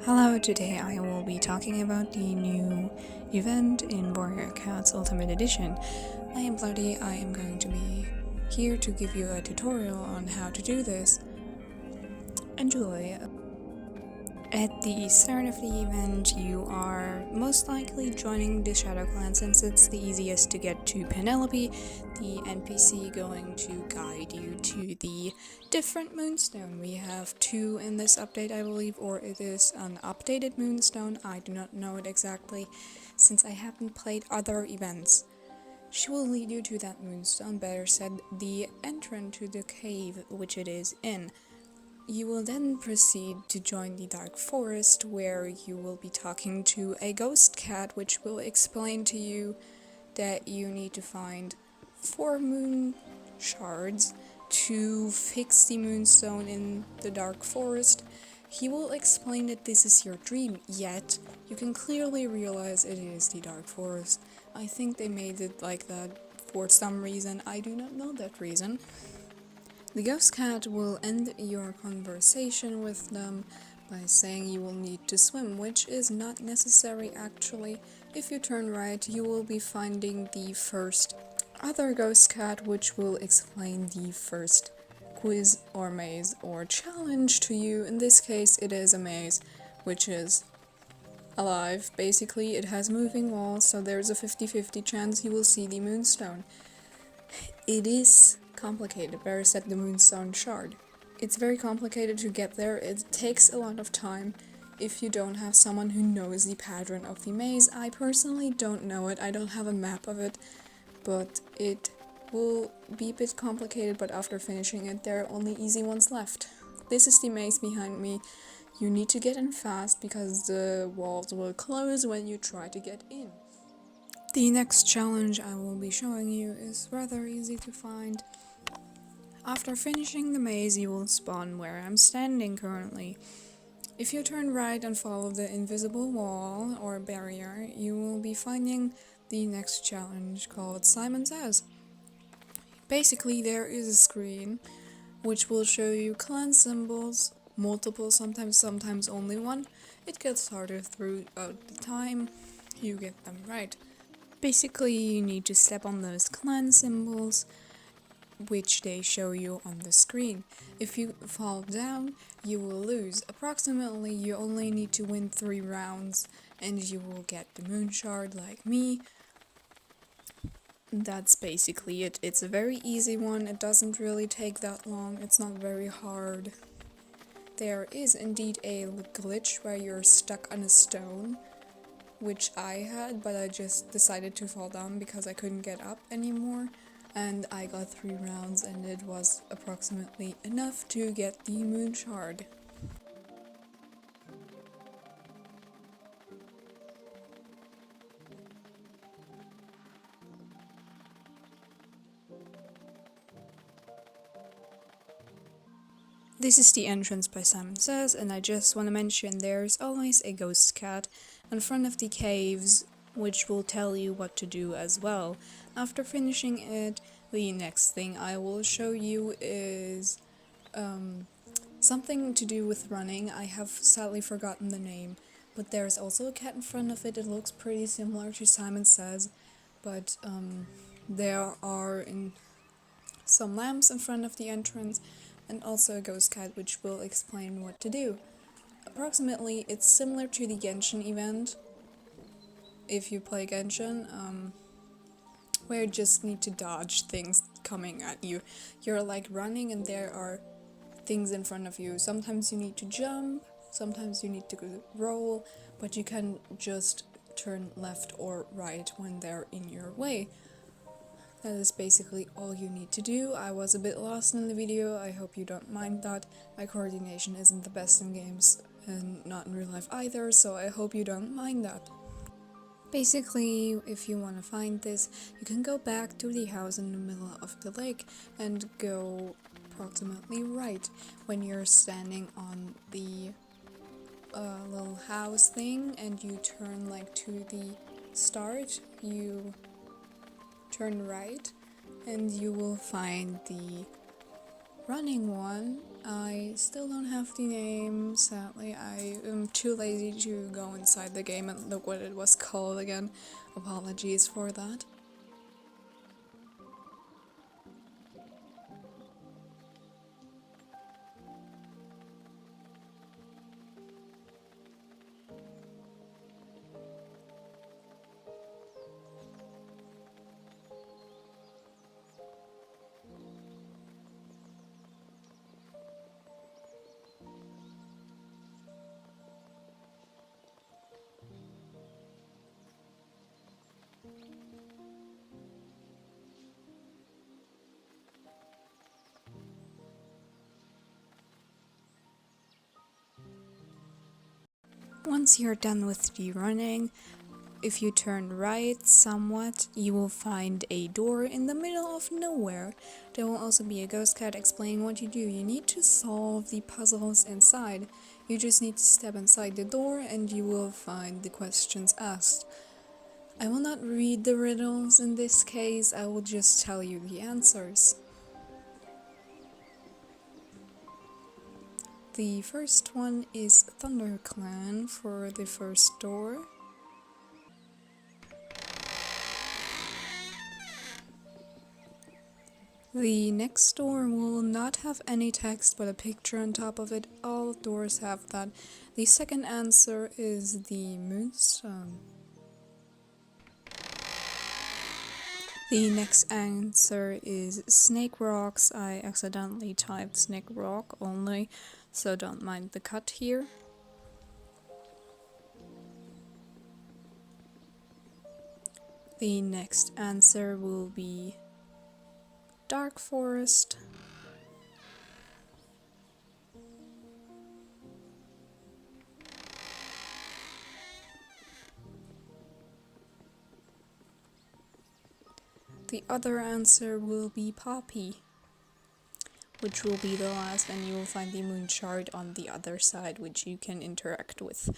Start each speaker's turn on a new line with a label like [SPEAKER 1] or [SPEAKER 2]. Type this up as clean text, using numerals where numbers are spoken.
[SPEAKER 1] Hello, today I will be talking about the new event in Warrior Cats Ultimate Edition. I am Bloody. I am going to be here to give you a tutorial on how to do this. Enjoy! At the start of the event, you are most likely joining the Shadow Clan since it's the easiest to get to Penelope, the NPC going to guide you to the different moonstone. We have 2 in this update, I believe, or it is an updated moonstone. I do not know it exactly since I haven't played other events. She will lead you to that moonstone, better said, the entrance to the cave which it is in. You will then proceed to join the Dark Forest, where you will be talking to a ghost cat, which will explain to you that you need to find 4 moon shards to fix the moonstone in the Dark Forest. He will explain that this is your dream, yet you can clearly realize it is the Dark Forest. I think they made it like that for some reason. I do not know that reason. The ghost cat will end your conversation with them by saying you will need to swim, which is not necessary actually. If you turn right, you will be finding the first other ghost cat, which will explain the first quiz or maze or challenge to you. In this case, it is a maze, which is alive. Basically, it has moving walls, so there's a 50-50 chance you will see the moonstone. It is complicated, better said the moonstone shard. It's very complicated to get there. It takes a lot of time if you don't have someone who knows the pattern of the maze. I personally don't know it. I don't have a map of it, but it will be a bit complicated, but after finishing it, there are only easy ones left. This is the maze behind me. You need to get in fast because the walls will close when you try to get in. The next challenge I will be showing you is rather easy to find. After finishing the maze, you will spawn where I'm standing currently. If you turn right and follow the invisible wall or barrier, you will be finding the next challenge called Simon Says. Basically, there is a screen which will show you clan symbols, multiple, sometimes only one. It gets harder throughout the time you get them right. Basically, you need to step on those clan symbols, which they show you on the screen. If you fall down, you will lose. Approximately, you only need to win 3 rounds, and you will get the moon shard like me. That's basically it. It's a very easy one. It doesn't really take that long. It's not very hard. There is indeed a glitch where you're stuck on a stone, which I had, but I just decided to fall down because I couldn't get up anymore. And I got 3 rounds, and it was approximately enough to get the moon shard. This is the entrance by Simon Says, and I just want to mention there's always a ghost cat in front of the caves, which will tell you what to do as well. After finishing it, the next thing I will show you is something to do with running. I have sadly forgotten the name, but there's also a cat in front of it. It looks pretty similar to Simon Says, but there are some lamps in front of the entrance, and also a ghost cat which will explain what to do. Approximately, it's similar to the Genshin event, if you play Genshin, where you just need to dodge things coming at you. You're like running and there are things in front of you. Sometimes you need to jump, sometimes you need to roll, but you can just turn left or right when they're in your way. That is basically all you need to do. I was a bit lost in the video, I hope you don't mind that. My coordination isn't the best in games, and not in real life either, so I hope you don't mind that. Basically, if you want to find this, you can go back to the house in the middle of the lake and go approximately right. When you're standing on the little house thing and you turn like to the start, you turn right and you will find the running one. I still don't have the name, sadly. I am too lazy to go inside the game and look what it was called again. Apologies for that. Once you're done with the running, if you turn right somewhat, you will find a door in the middle of nowhere. There will also be a ghost cat explaining what you do. You need to solve the puzzles inside. You just need to step inside the door and you will find the questions asked. I will not read the riddles in this case, I will just tell you the answers. The first one is ThunderClan for the first door. The next door will not have any text but a picture on top of it. All doors have that. The second answer is the Moonstone. The next answer is Snake Rocks. I accidentally typed Snake Rock only, so don't mind the cut here. The next answer will be Dark Forest. The other answer will be Poppy, which will be the last, and you will find the moon shard on the other side, which you can interact with.